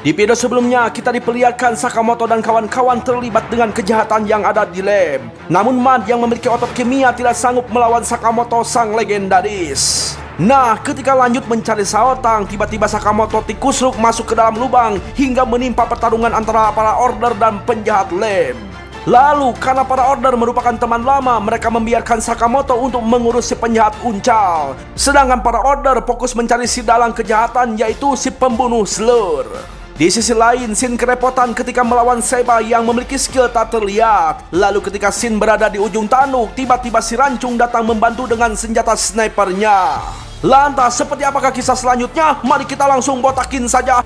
Di video sebelumnya, kita diperlihatkan Sakamoto dan kawan-kawan terlibat dengan kejahatan yang ada di lab. Namun Mad yang memiliki otot kimia tidak sanggup melawan Sakamoto sang legendaris. Nah, ketika lanjut mencari Saotang, tiba-tiba Sakamoto tikusruk masuk ke dalam lubang hingga menimpa pertarungan antara para order dan penjahat lab. Lalu, karena para order merupakan teman lama, mereka membiarkan Sakamoto untuk mengurus si penjahat Uncal. Sedangkan para order fokus mencari si dalang kejahatan, yaitu si pembunuh Slur. Di sisi lain, Shin kerepotan ketika melawan Seba yang memiliki skill tak terlihat. Lalu ketika Shin berada di ujung tanduk, tiba-tiba si Rancung datang membantu dengan senjata snipernya. Lantas, seperti apakah kisah selanjutnya? Mari kita langsung botakin saja.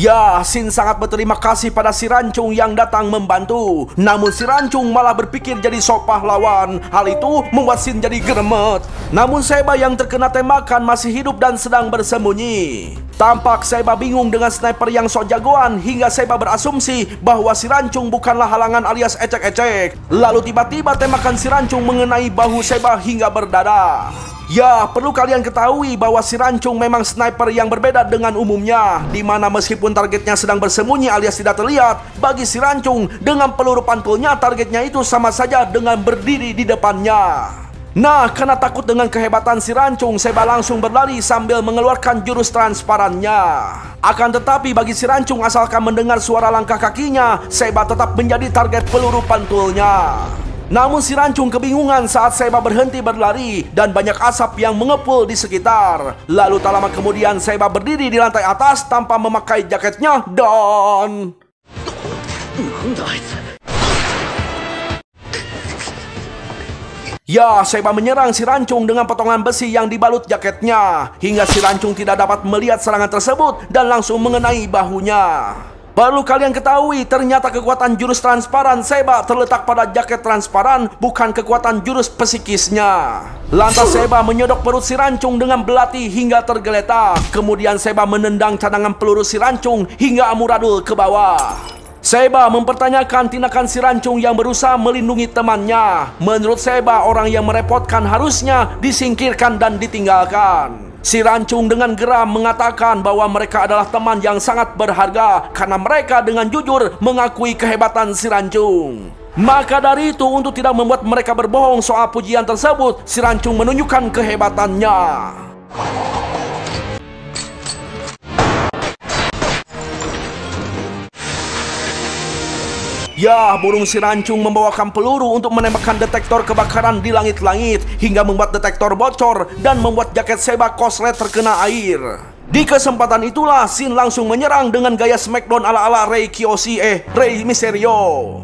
Ya, Shin sangat berterima kasih pada si Rancung yang datang membantu. Namun si Rancung malah berpikir jadi sok pahlawan. Hal itu membuat Shin jadi geremet. Namun Seba yang terkena tembakan masih hidup dan sedang bersembunyi. Tampak Seba bingung dengan sniper yang sok jagoan hingga Seba berasumsi bahwa si Rancung bukanlah halangan alias ecek-ecek. Lalu tiba-tiba tembakan si Rancung mengenai bahu Seba hingga berdarah. Ya, perlu kalian ketahui bahwa si Rancung memang sniper yang berbeda dengan umumnya, di mana meskipun targetnya sedang bersembunyi alias tidak terlihat, bagi si Rancung dengan peluru pantulnya targetnya itu sama saja dengan berdiri di depannya. Nah, karena takut dengan kehebatan si Rancung, Seba langsung berlari sambil mengeluarkan jurus transparannya. Akan tetapi bagi si Rancung, asalkan mendengar suara langkah kakinya, Seba tetap menjadi target peluru pantulnya. Namun si Rancung kebingungan saat Seba berhenti berlari dan banyak asap yang mengepul di sekitar. Lalu tak lama kemudian Seba berdiri di lantai atas tanpa memakai jaketnya dan... Ya, Seba menyerang si Rancung dengan potongan besi yang dibalut jaketnya, hingga si Rancung tidak dapat melihat serangan tersebut dan langsung mengenai bahunya. Perlu kalian ketahui, ternyata kekuatan jurus transparan Seba terletak pada jaket transparan, bukan kekuatan jurus psikisnya. Lantas Seba menyodok perut si Rancung dengan belati hingga tergeletak. Kemudian Seba menendang cadangan peluru si Rancung hingga amburadul ke bawah. Seba mempertanyakan tindakan si Rancung yang berusaha melindungi temannya. Menurut Seba, orang yang merepotkan harusnya disingkirkan dan ditinggalkan. Si Rancung dengan geram mengatakan bahwa mereka adalah teman yang sangat berharga karena mereka dengan jujur mengakui kehebatan si Rancung. Maka dari itu, untuk tidak membuat mereka berbohong soal pujian tersebut, si Rancung menunjukkan kehebatannya. Ya, burung si Rancung membawakan peluru untuk menembakkan detektor kebakaran di langit-langit hingga membuat detektor bocor dan membuat jaket Seba koslet terkena air. Di kesempatan itulah Shin langsung menyerang dengan gaya smackdown ala-ala Rey Mysterio.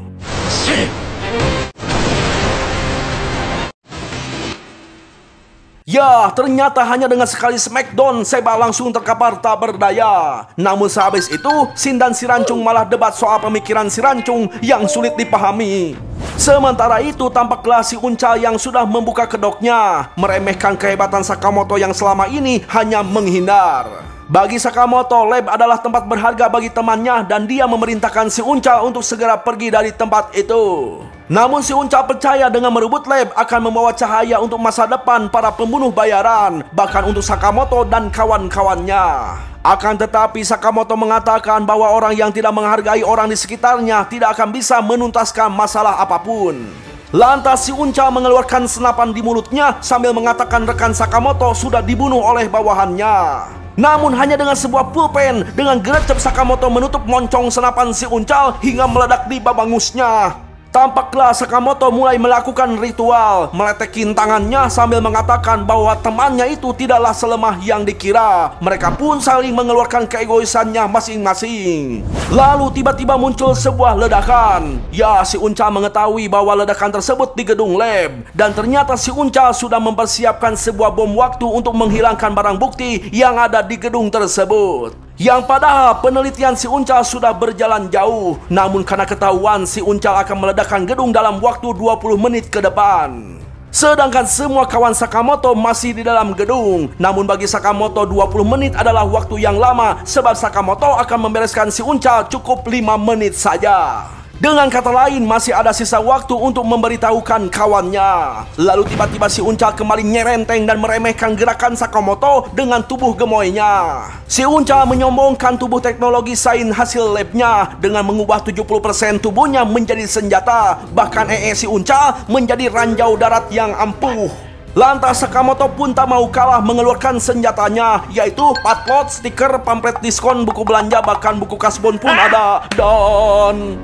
Ya, ternyata hanya dengan sekali smackdown Seba langsung terkapar tak berdaya. Namun sehabis itu, Shin dan si Rancung malah debat soal pemikiran si Rancung yang sulit dipahami. Sementara itu, tampaklah si Uncal yang sudah membuka kedoknya, meremehkan kehebatan Sakamoto yang selama ini hanya menghindar. Bagi Sakamoto, lab adalah tempat berharga bagi temannya dan dia memerintahkan si Uncal untuk segera pergi dari tempat itu. Namun si Uncal percaya dengan merebut lab akan membawa cahaya untuk masa depan para pembunuh bayaran, bahkan untuk Sakamoto dan kawan-kawannya. Akan tetapi Sakamoto mengatakan bahwa orang yang tidak menghargai orang di sekitarnya tidak akan bisa menuntaskan masalah apapun. Lantas si Uncal mengeluarkan senapan di mulutnya sambil mengatakan rekan Sakamoto sudah dibunuh oleh bawahannya. Namun hanya dengan sebuah pulpen, dengan gercep Sakamoto menutup moncong senapan si Uncal hingga meledak di babangusnya. Tampaklah Sakamoto mulai melakukan ritual, meletekin tangannya sambil mengatakan bahwa temannya itu tidaklah selemah yang dikira. Mereka pun saling mengeluarkan keegoisannya masing-masing. Lalu tiba-tiba muncul sebuah ledakan. Ya, si Uncal mengetahui bahwa ledakan tersebut di gedung lab. Dan ternyata si Uncal sudah mempersiapkan sebuah bom waktu untuk menghilangkan barang bukti yang ada di gedung tersebut. Yang padahal penelitian si Uncal sudah berjalan jauh. Namun karena ketahuan si Uncal akan meledakkan gedung dalam waktu 20 menit ke depan. Sedangkan semua kawan Sakamoto masih di dalam gedung. Namun bagi Sakamoto 20 menit adalah waktu yang lama, sebab Sakamoto akan membereskan si Uncal cukup 5 menit saja. Dengan kata lain, masih ada sisa waktu untuk memberitahukan kawannya. Lalu tiba-tiba si Uncal kembali nyerenteng dan meremehkan gerakan Sakamoto dengan tubuh gemoynya. Si Uncal menyombongkan tubuh teknologi sains hasil labnya dengan mengubah 70% tubuhnya menjadi senjata. Bahkan si Uncal menjadi ranjau darat yang ampuh. Lantas Sakamoto pun tak mau kalah mengeluarkan senjatanya, yaitu patlot, stiker, pamflet diskon, buku belanja, bahkan buku kasbon pun ada. Dan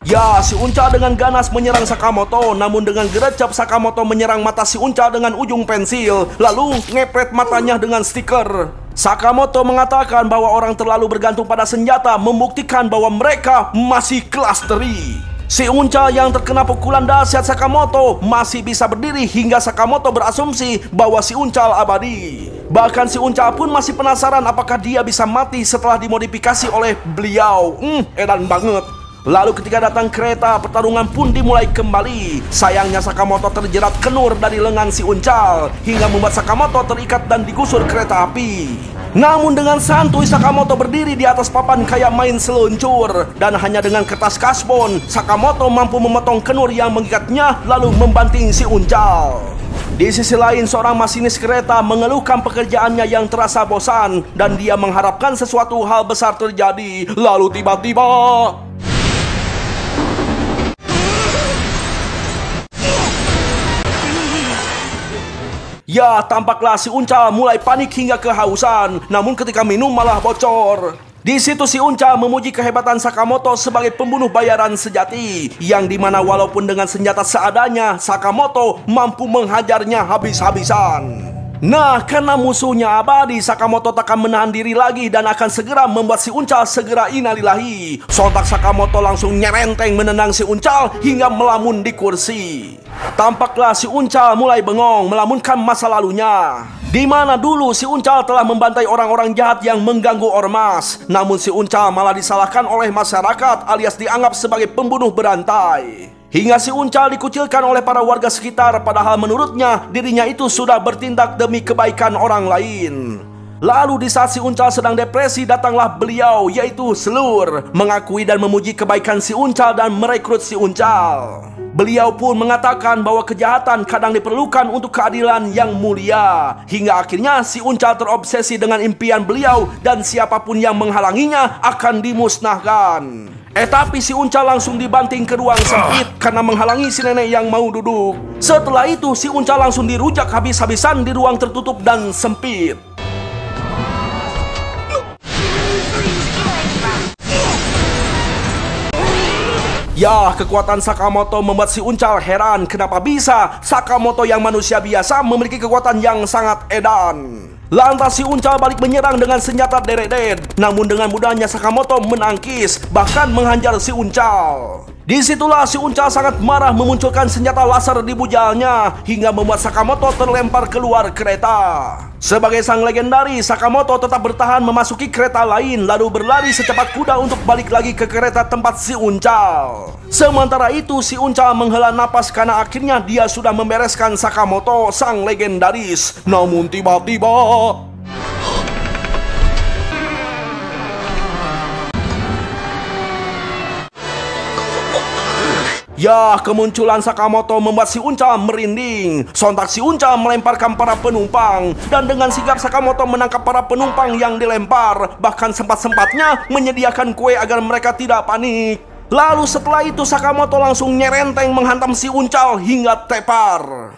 ya, si Uncal dengan ganas menyerang Sakamoto. Namun dengan gercep Sakamoto menyerang mata si Uncal dengan ujung pensil, lalu ngepret matanya dengan stiker. Sakamoto mengatakan bahwa orang terlalu bergantung pada senjata membuktikan bahwa mereka masih kelas teri. Si Uncal yang terkena pukulan dahsyat Sakamoto masih bisa berdiri hingga Sakamoto berasumsi bahwa si Uncal abadi. Bahkan si Uncal pun masih penasaran apakah dia bisa mati setelah dimodifikasi oleh beliau. Edan banget. Lalu ketika datang kereta, pertarungan pun dimulai kembali. Sayangnya Sakamoto terjerat kenur dari lengan si Uncal hingga membuat Sakamoto terikat dan digusur kereta api. Namun dengan santuy Sakamoto berdiri di atas papan kayak main seluncur. Dan hanya dengan kertas kasbon, Sakamoto mampu memotong kenur yang mengikatnya lalu membanting si Uncal. Di sisi lain, seorang masinis kereta mengeluhkan pekerjaannya yang terasa bosan dan dia mengharapkan sesuatu hal besar terjadi. Lalu tiba-tiba ya, tampaklah si Uncal mulai panik hingga kehausan. Namun ketika minum malah bocor. Di situ si Uncal memuji kehebatan Sakamoto sebagai pembunuh bayaran sejati, yang dimana walaupun dengan senjata seadanya, Sakamoto mampu menghajarnya habis-habisan. Nah, karena musuhnya abadi, Sakamoto tak akan menahan diri lagi dan akan segera membuat si Uncal segera innalillahi. Sontak Sakamoto langsung nyerenteng menendang si Uncal hingga melamun di kursi. Tampaklah si Uncal mulai bengong melamunkan masa lalunya, di mana dulu si Uncal telah membantai orang-orang jahat yang mengganggu ormas. Namun si Uncal malah disalahkan oleh masyarakat alias dianggap sebagai pembunuh berantai. Hingga si Uncal dikucilkan oleh para warga sekitar, padahal menurutnya dirinya itu sudah bertindak demi kebaikan orang lain. Lalu di saat si Uncal sedang depresi, datanglah beliau, yaitu Slur, mengakui dan memuji kebaikan si Uncal dan merekrut si Uncal. Beliau pun mengatakan bahwa kejahatan kadang diperlukan untuk keadilan yang mulia. Hingga akhirnya si Uncal terobsesi dengan impian beliau dan siapapun yang menghalanginya akan dimusnahkan. Tapi si Uncal langsung dibanting ke ruang sempit karena menghalangi si nenek yang mau duduk. Setelah itu si Uncal langsung dirujak habis-habisan di ruang tertutup dan sempit. Ya, kekuatan Sakamoto membuat si Uncal heran kenapa bisa Sakamoto yang manusia biasa memiliki kekuatan yang sangat edan. Lantas si Uncal balik menyerang dengan senjata dereded. Namun dengan mudahnya Sakamoto menangkis, bahkan menghajar si Uncal. Disitulah si Uncal sangat marah memunculkan senjata laser di bujalnya hingga membuat Sakamoto terlempar keluar kereta. Sebagai sang legendaris, Sakamoto tetap bertahan memasuki kereta lain lalu berlari secepat kuda untuk balik lagi ke kereta tempat si Uncal. Sementara itu si Uncal menghela napas karena akhirnya dia sudah membereskan Sakamoto sang legendaris. Namun tiba-tiba ya, kemunculan Sakamoto membuat si Uncal merinding. Sontak si Uncal melemparkan para penumpang. Dan dengan sigap Sakamoto menangkap para penumpang yang dilempar. Bahkan sempat-sempatnya menyediakan kue agar mereka tidak panik. Lalu setelah itu Sakamoto langsung nyerenteng menghantam si Uncal hingga tepar.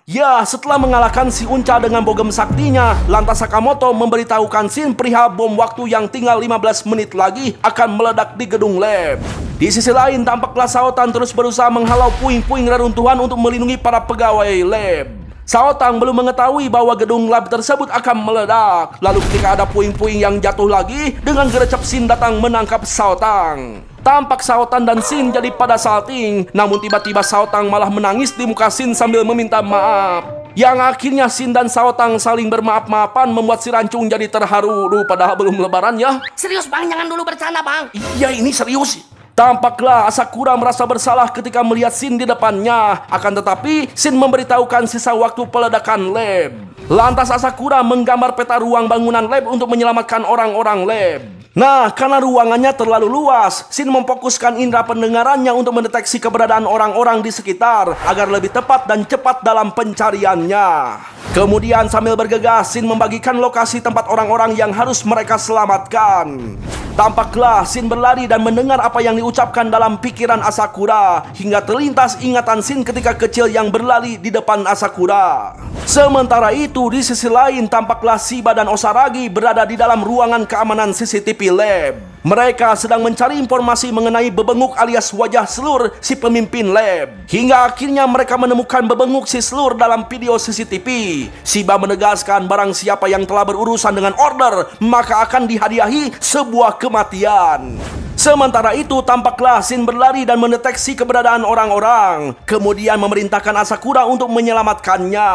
Ya, setelah mengalahkan si Uncal dengan bogem saktinya, lantas Sakamoto memberitahukan Shin perihal bom waktu yang tinggal 15 menit lagi akan meledak di gedung lab. Di sisi lain, tampaklah Saotan terus berusaha menghalau puing-puing reruntuhan untuk melindungi para pegawai lab. Shao Tang belum mengetahui bahwa gedung lab tersebut akan meledak. Lalu ketika ada puing-puing yang jatuh lagi, dengan gercep Shin datang menangkap Shao Tang. Tampak Shao Tang dan Shin jadi pada salting. Namun tiba-tiba Shao Tang malah menangis di muka Shin sambil meminta maaf. Yang akhirnya Shin dan Shao Tang saling bermaaf-maafan membuat si Rancung jadi terharu. Padahal belum lebaran ya. Serius bang, jangan dulu bercanda bang. Iya ini serius. Tampaklah Asakura merasa bersalah ketika melihat Shin di depannya. Akan tetapi Shin memberitahukan sisa waktu peledakan lab. Lantas Asakura menggambar peta ruang bangunan lab untuk menyelamatkan orang-orang lab. Nah, karena ruangannya terlalu luas, Shin memfokuskan indera pendengarannya untuk mendeteksi keberadaan orang-orang di sekitar agar lebih tepat dan cepat dalam pencariannya. Kemudian sambil bergegas, Shin membagikan lokasi tempat orang-orang yang harus mereka selamatkan. Tampaklah Shin berlari dan mendengar apa yang diucapkan dalam pikiran Asakura, hingga terlintas ingatan Shin ketika kecil yang berlari di depan Asakura. Sementara itu, di sisi lain tampaklah Shiba dan Osaragi berada di dalam ruangan keamanan CCTV lab. Mereka sedang mencari informasi mengenai bebenguk alias wajah Slur si pemimpin lab. Hingga akhirnya mereka menemukan bebenguk si Slur dalam video CCTV. Shiba menegaskan barang siapa yang telah berurusan dengan order, maka akan dihadiahi sebuah kematian. Sementara itu tampaklah Shin berlari dan mendeteksi keberadaan orang-orang. Kemudian memerintahkan Asakura untuk menyelamatkannya.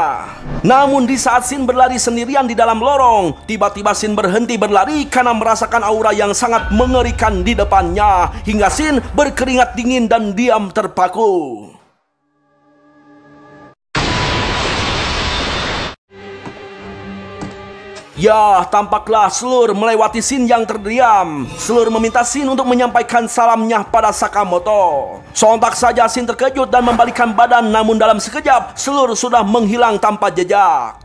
Namun di saat Shin berlari sendirian di dalam lorong, tiba-tiba Shin berhenti berlari karena merasakan aura yang sangat mengerikan di depannya. Hingga Shin berkeringat dingin dan diam terpaku. Ya, tampaklah Slur melewati Shin yang terdiam. Slur meminta Shin untuk menyampaikan salamnya pada Sakamoto. Sontak saja Shin terkejut dan membalikkan badan, namun dalam sekejap Slur sudah menghilang tanpa jejak.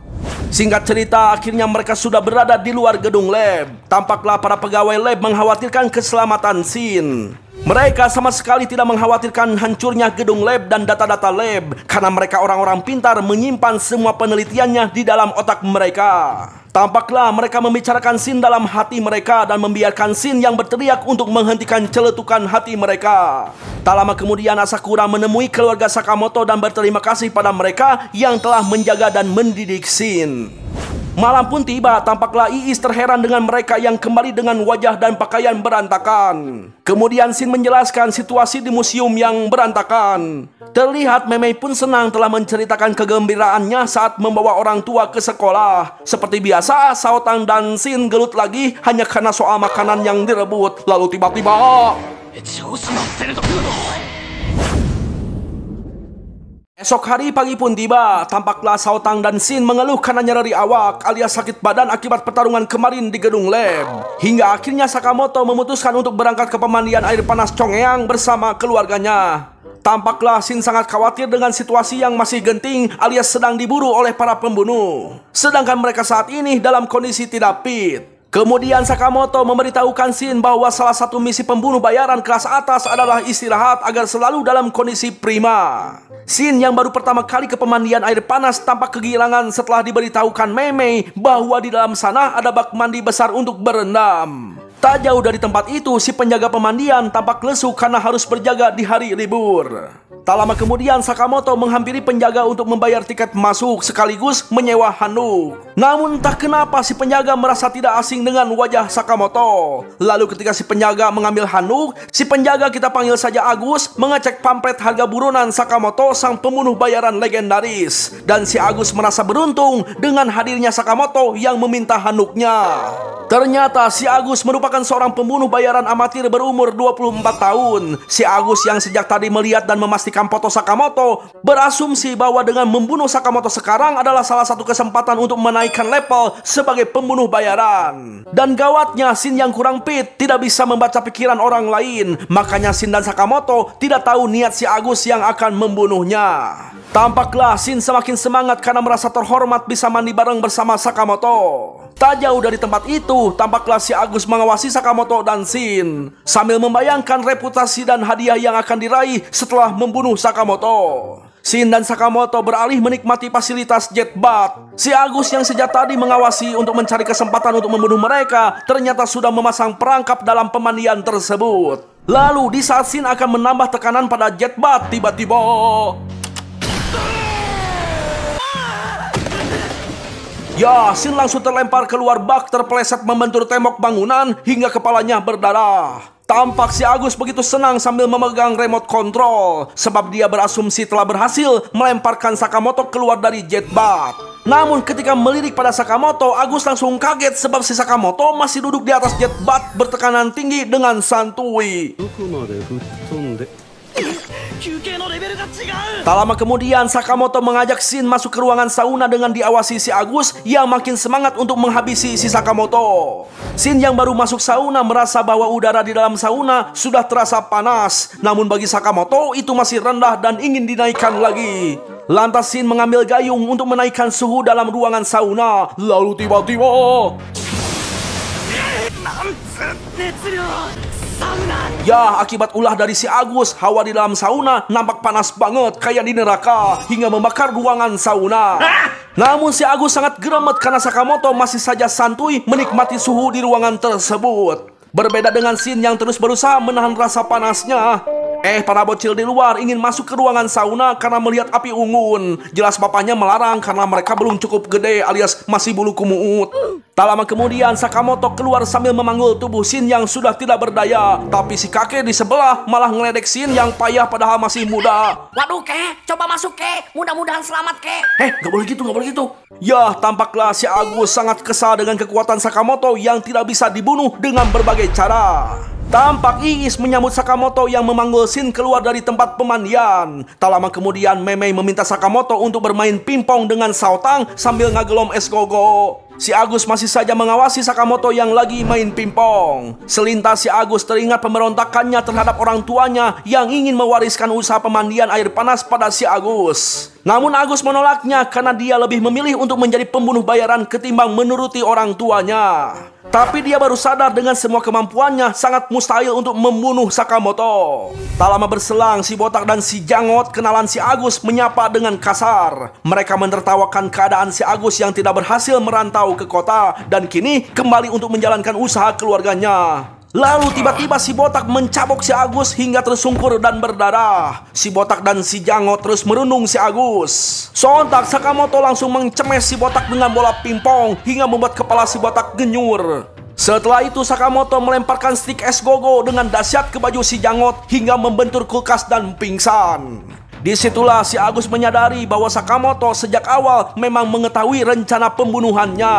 Singkat cerita, akhirnya mereka sudah berada di luar gedung lab. Tampaklah para pegawai lab mengkhawatirkan keselamatan Shin. Mereka sama sekali tidak mengkhawatirkan hancurnya gedung lab dan data-data lab, karena mereka orang-orang pintar menyimpan semua penelitiannya di dalam otak mereka. Tampaklah mereka membicarakan Shin dalam hati mereka dan membiarkan Shin yang berteriak untuk menghentikan celetukan hati mereka. Tak lama kemudian Asakura menemui keluarga Sakamoto dan berterima kasih pada mereka yang telah menjaga dan mendidik Shin. Malam pun tiba, tampaklah Iis terheran dengan mereka yang kembali dengan wajah dan pakaian berantakan. Kemudian Shin menjelaskan situasi di museum yang berantakan. Terlihat Memei pun senang telah menceritakan kegembiraannya saat membawa orang tua ke sekolah. Seperti biasa, Shao Tang dan Shin gelut lagi hanya karena soal makanan yang direbut. Lalu tiba-tiba... Esok hari pagi pun tiba, tampaklah Shao Tang dan Shin mengeluh karena nyeri awak alias sakit badan akibat pertarungan kemarin di gedung lab. Hingga akhirnya Sakamoto memutuskan untuk berangkat ke pemandian air panas Chongeang bersama keluarganya. Tampaklah Shin sangat khawatir dengan situasi yang masih genting alias sedang diburu oleh para pembunuh. Sedangkan mereka saat ini dalam kondisi tidak fit. Kemudian Sakamoto memberitahukan Shin bahwa salah satu misi pembunuh bayaran kelas atas adalah istirahat agar selalu dalam kondisi prima. Shin yang baru pertama kali ke pemandian air panas tampak kegirangan setelah diberitahukan Memei bahwa di dalam sana ada bak mandi besar untuk berendam. Tak jauh dari tempat itu, si penjaga pemandian tampak lesu karena harus berjaga di hari libur. Tak lama kemudian Sakamoto menghampiri penjaga untuk membayar tiket masuk sekaligus menyewa handuk. Namun entah kenapa si penjaga merasa tidak asing dengan wajah Sakamoto. Lalu ketika si penjaga mengambil handuk, si penjaga, kita panggil saja Agus, mengecek pamflet harga buronan Sakamoto, sang pembunuh bayaran legendaris. Dan si Agus merasa beruntung dengan hadirnya Sakamoto yang meminta handuknya. Ternyata si Agus merupakan seorang pembunuh bayaran amatir berumur 24 tahun. Si Agus yang sejak tadi melihat dan memastikan foto Sakamoto berasumsi bahwa dengan membunuh Sakamoto sekarang adalah salah satu kesempatan untuk menaikkan level sebagai pembunuh bayaran. Dan gawatnya, Shin yang kurang fit tidak bisa membaca pikiran orang lain. Makanya Shin dan Sakamoto tidak tahu niat si Agus yang akan membunuhnya. Tampaklah Shin semakin semangat karena merasa terhormat bisa mandi bareng bersama Sakamoto. Tak jauh dari tempat itu, tampaklah si Agus mengawasi Sakamoto dan Shin sambil membayangkan reputasi dan hadiah yang akan diraih setelah membunuh Sakamoto. Shin dan Sakamoto beralih menikmati fasilitas jet bath. Si Agus yang sejak tadi mengawasi untuk mencari kesempatan untuk membunuh mereka ternyata sudah memasang perangkap dalam pemandian tersebut. Lalu di saat Shin akan menambah tekanan pada jet bath, tiba-tiba Ya, Shin langsung terlempar keluar bak, terpeleset membentur tembok bangunan hingga kepalanya berdarah. Tampak si Agus begitu senang sambil memegang remote control sebab dia berasumsi telah berhasil melemparkan Sakamoto keluar dari jetbat. Namun ketika melirik pada Sakamoto, Agus langsung kaget sebab si Sakamoto masih duduk di atas jetbat bertekanan tinggi dengan santuy. Tak lama kemudian Sakamoto mengajak Shin masuk ke ruangan sauna dengan diawasi si Agus yang makin semangat untuk menghabisi si Sakamoto. Shin yang baru masuk sauna merasa bahwa udara di dalam sauna sudah terasa panas, namun bagi Sakamoto itu masih rendah dan ingin dinaikkan lagi. Lantas Shin mengambil gayung untuk menaikkan suhu dalam ruangan sauna. Lalu tiba-tiba ya, akibat ulah dari si Agus, hawa di dalam sauna nampak panas banget kayak di neraka hingga membakar ruangan sauna. Namun si Agus sangat geremet karena Sakamoto masih saja santuy menikmati suhu di ruangan tersebut. Berbeda dengan Shin yang terus berusaha menahan rasa panasnya. Para bocil di luar ingin masuk ke ruangan sauna karena melihat api unggun. Jelas bapaknya melarang karena mereka belum cukup gede alias masih bulu kumut. Tak lama kemudian Sakamoto keluar sambil memanggul tubuh Shin yang sudah tidak berdaya. Tapi si kakek di sebelah malah ngeledek Shin yang payah padahal masih muda. Waduh, Kek, coba masuk, Kek. Mudah-mudahan selamat, Kek. Gak boleh gitu, gak boleh gitu. Ya, tampaklah si Agus sangat kesal dengan kekuatan Sakamoto yang tidak bisa dibunuh dengan berbagai cara. Tampak Iis menyambut Sakamoto yang memanggul Shin keluar dari tempat pemandian. Tak lama kemudian Memei meminta Sakamoto untuk bermain pingpong dengan Saotang sambil ngagelom es gogo. Si Agus masih saja mengawasi Sakamoto yang lagi main pingpong. Selintas si Agus teringat pemberontakannya terhadap orang tuanya yang ingin mewariskan usaha pemandian air panas pada si Agus. Namun Agus menolaknya karena dia lebih memilih untuk menjadi pembunuh bayaran ketimbang menuruti orang tuanya. Tapi dia baru sadar dengan semua kemampuannya sangat mustahil untuk membunuh Sakamoto. Tak lama berselang, si Botak dan si Jangot kenalan si Agus menyapa dengan kasar. Mereka menertawakan keadaan si Agus yang tidak berhasil merantau ke kota dan kini kembali untuk menjalankan usaha keluarganya. Lalu tiba-tiba si Botak mencabok si Agus hingga tersungkur dan berdarah. Si Botak dan si Jangot terus merundung si Agus. Sontak Sakamoto langsung mencemes si Botak dengan bola pingpong hingga membuat kepala si Botak genyur. Setelah itu Sakamoto melemparkan stik es gogo dengan dahsyat ke baju si Jangot hingga membentur kulkas dan pingsan. Disitulah si Agus menyadari bahwa Sakamoto sejak awal memang mengetahui rencana pembunuhannya.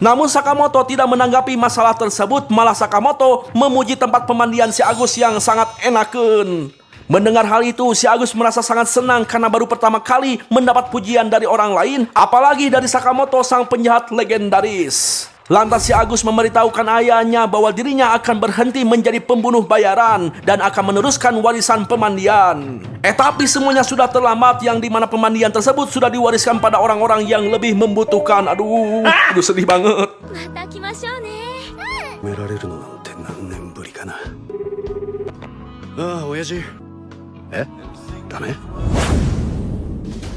Namun Sakamoto tidak menanggapi masalah tersebut, malah Sakamoto memuji tempat pemandian si Agus yang sangat enakeun. Mendengar hal itu, si Agus merasa sangat senang karena baru pertama kali mendapat pujian dari orang lain, apalagi dari Sakamoto sang penjahat legendaris. Lantas si Agus memberitahukan ayahnya bahwa dirinya akan berhenti menjadi pembunuh bayaran dan akan meneruskan warisan pemandian. Tapi semuanya sudah terlambat, yang dimana pemandian tersebut sudah diwariskan pada orang-orang yang lebih membutuhkan. Aduh sedih banget.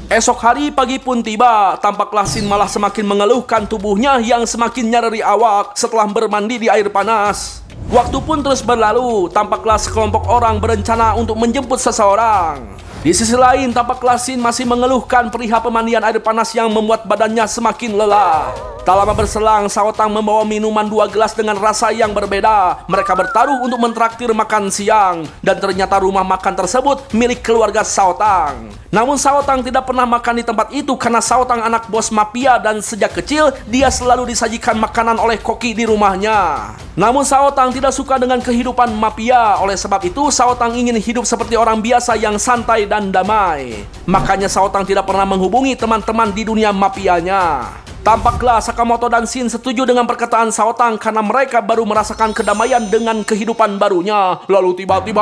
Esok hari pagi pun tiba, tampaklah Shin malah semakin mengeluhkan tubuhnya yang semakin nyeri awak setelah bermandi di air panas. Waktu pun terus berlalu, tampaklah sekelompok orang berencana untuk menjemput seseorang. Di sisi lain, tampaklah Shin masih mengeluhkan perihal pemandian air panas yang membuat badannya semakin lelah. Tak lama berselang, Saotang membawa minuman 2 gelas dengan rasa yang berbeda. Mereka bertaruh untuk mentraktir makan siang, dan ternyata rumah makan tersebut milik keluarga Saotang. Namun Saotang tidak pernah makan di tempat itu karena Saotang anak bos mafia dan sejak kecil dia selalu disajikan makanan oleh koki di rumahnya. Namun Saotang tidak suka dengan kehidupan mafia, oleh sebab itu Saotang ingin hidup seperti orang biasa yang santai dan damai. Makanya Saotang tidak pernah menghubungi teman-teman di dunia mafianya. Tampaklah Sakamoto dan Shin setuju dengan perkataan Saotang karena mereka baru merasakan kedamaian dengan kehidupan barunya. Lalu tiba-tiba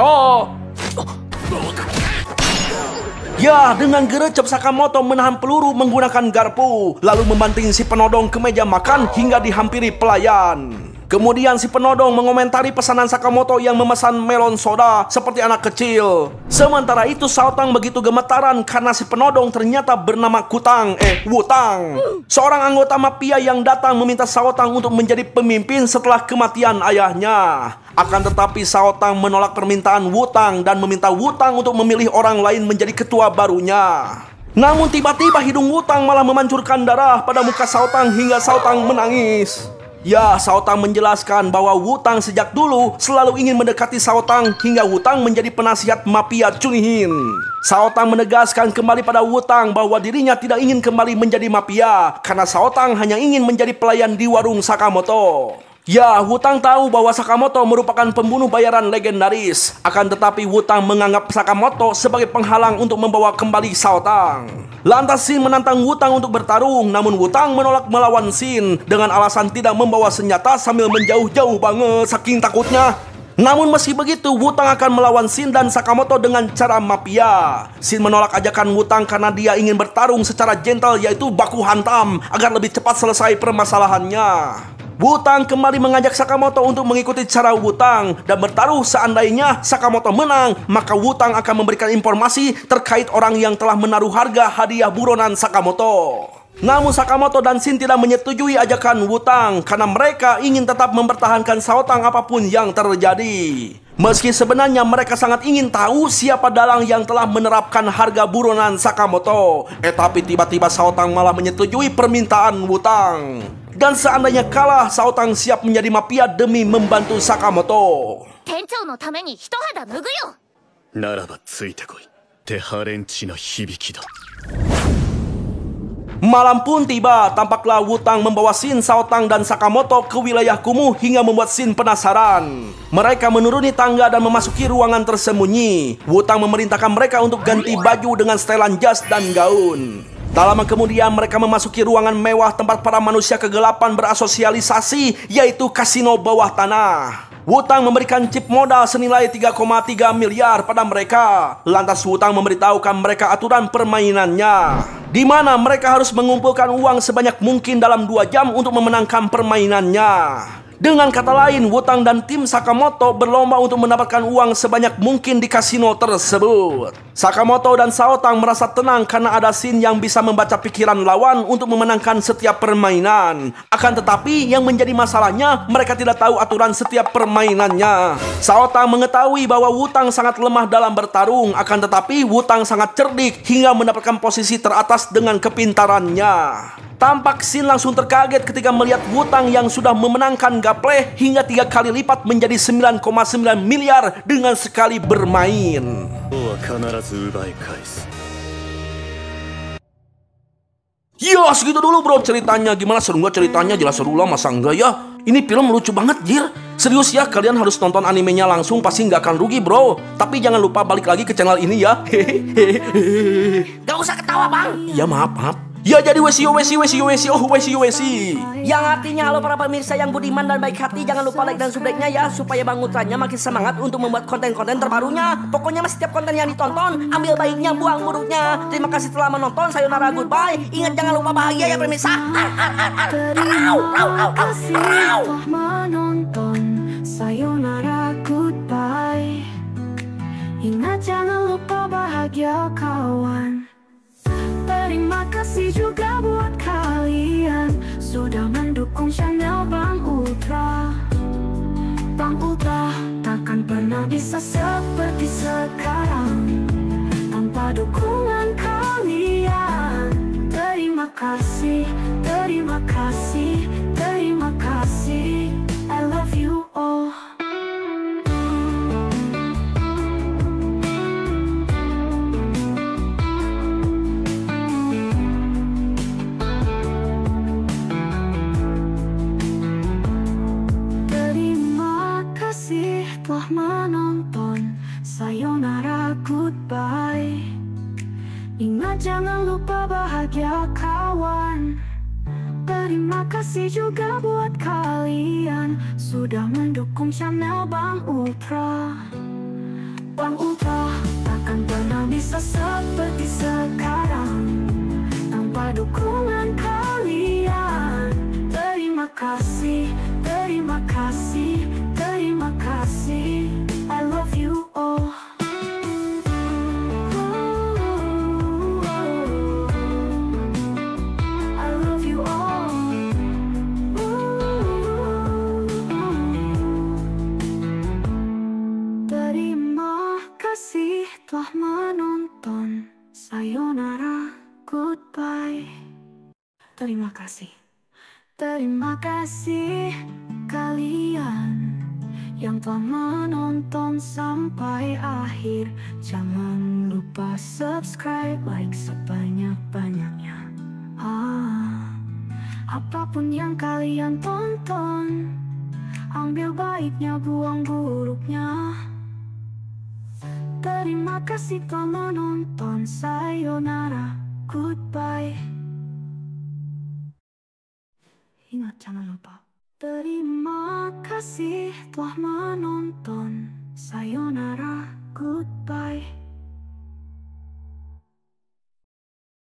ya, dengan gercep Sakamoto menahan peluru menggunakan garpu, lalu membanting si penodong ke meja makan hingga dihampiri pelayan. Kemudian si penodong mengomentari pesanan Sakamoto yang memesan melon soda seperti anak kecil. Sementara itu Saotang begitu gemetaran karena si penodong ternyata bernama Wutang, seorang anggota mafia yang datang meminta Saotang untuk menjadi pemimpin setelah kematian ayahnya. Akan tetapi Saotang menolak permintaan Wutang dan meminta Wutang untuk memilih orang lain menjadi ketua barunya. Namun tiba-tiba hidung Wutang malah memancurkan darah pada muka Saotang hingga Saotang menangis. Ya, Saotang menjelaskan bahwa Wutang sejak dulu selalu ingin mendekati Saotang hingga Wutang menjadi penasihat mafia Chunhin. Saotang menegaskan kembali pada Wutang bahwa dirinya tidak ingin kembali menjadi mafia karena Saotang hanya ingin menjadi pelayan di warung Sakamoto. Ya, Wutang tahu bahwa Sakamoto merupakan pembunuh bayaran legendaris. Akan tetapi Wutang menganggap Sakamoto sebagai penghalang untuk membawa kembali Saotang. Lantas Shin menantang Wutang untuk bertarung, namun Wutang menolak melawan Shin dengan alasan tidak membawa senjata sambil menjauh-jauh banget saking takutnya. Namun meski begitu, Wutang akan melawan Shin dan Sakamoto dengan cara mafia. Shin menolak ajakan Wutang karena dia ingin bertarung secara gentle, yaitu baku hantam, agar lebih cepat selesai permasalahannya. Wutang kembali mengajak Sakamoto untuk mengikuti cara Wutang dan bertaruh seandainya Sakamoto menang, maka Wutang akan memberikan informasi terkait orang yang telah menaruh harga hadiah buronan Sakamoto. Namun Sakamoto dan Shin tidak menyetujui ajakan Wutang karena mereka ingin tetap mempertahankan Saotang apapun yang terjadi. Meski sebenarnya mereka sangat ingin tahu siapa dalang yang telah menerapkan harga buronan Sakamoto, tapi tiba-tiba Saotang malah menyetujui permintaan Wutang. Dan seandainya kalah, Saotang siap menjadi mafia demi membantu Sakamoto. 店長のために一肌脱ぐよ。ならばついてこい。手ハレンチな響きだ。 Malam pun tiba, tampaklah Wutang membawa Shin, Saotang, dan Sakamoto ke wilayah kumuh hingga membuat Shin penasaran. Mereka menuruni tangga dan memasuki ruangan tersembunyi. Wutang memerintahkan mereka untuk ganti baju dengan setelan jas dan gaun. Tak lama kemudian mereka memasuki ruangan mewah tempat para manusia kegelapan berasosialisasi, yaitu kasino bawah tanah. Wutang memberikan chip modal senilai 3,3 miliar pada mereka. Lantas Wutang memberitahukan mereka aturan permainannya, di mana mereka harus mengumpulkan uang sebanyak mungkin dalam 2 jam untuk memenangkan permainannya. Dengan kata lain, Wutang dan tim Sakamoto berlomba untuk mendapatkan uang sebanyak mungkin di kasino tersebut. Sakamoto dan Saotang merasa tenang karena ada Shin yang bisa membaca pikiran lawan untuk memenangkan setiap permainan. Akan tetapi yang menjadi masalahnya, mereka tidak tahu aturan setiap permainannya. Saotang mengetahui bahwa Wutang sangat lemah dalam bertarung, akan tetapi Wutang sangat cerdik hingga mendapatkan posisi teratas dengan kepintarannya. Tampak Shin langsung terkaget ketika melihat Wutang yang sudah memenangkan gaple hingga 3 kali lipat menjadi 9,9 miliar dengan sekali bermain. Ya segitu dulu bro ceritanya. Gimana, seru nggak ceritanya? Jelas seru lah, masa enggak ya? Ini film lucu banget jir. Serius ya, kalian harus nonton animenya langsung, pasti nggak akan rugi bro. Tapi jangan lupa balik lagi ke channel ini ya. Gak usah ketawa bang. Ya maaf. Ya jadi wesi. Yang artinya halo para pemirsa yang budiman dan baik hati, jangan lupa like dan subscribe-nya ya, supaya Bang Utranya makin semangat untuk membuat konten-konten terbarunya. Pokoknya setiap konten yang ditonton, ambil baiknya, buang buruknya. Terima kasih telah menonton, sayonara, goodbye. Ingat jangan lupa bahagia ya pemirsa. Sayonara, goodbye. Ingat jangan lupa bahagia kawan. Terima kasih juga buat kalian sudah mendukung channel Bang Ultra. Bang Ultra takkan pernah bisa seperti sekarang tanpa dukungan kalian. Terima kasih, terima kasih, terima kasih. I love you all. Telah menonton, sayonara, goodbye. Ingat jangan lupa bahagia kawan. Terima kasih juga buat kalian sudah mendukung channel Bang Ultra. Bang Ultra takkan pernah bisa seperti sekarang tanpa dukungan kalian. Terima kasih, terima kasih, terima kasih. I love you all. I love you all. Terima kasih telah menonton. Sayonara. Terima kasih. Terima kasih kalian yang telah menonton sampai akhir. Jangan lupa subscribe, like sebanyak-banyaknya. Apapun yang kalian tonton, ambil baiknya, buang buruknya. Terima kasih telah menonton. Sayonara, goodbye. Ingat, jangan lupa. Terima kasih telah menonton. Sayonara, goodbye.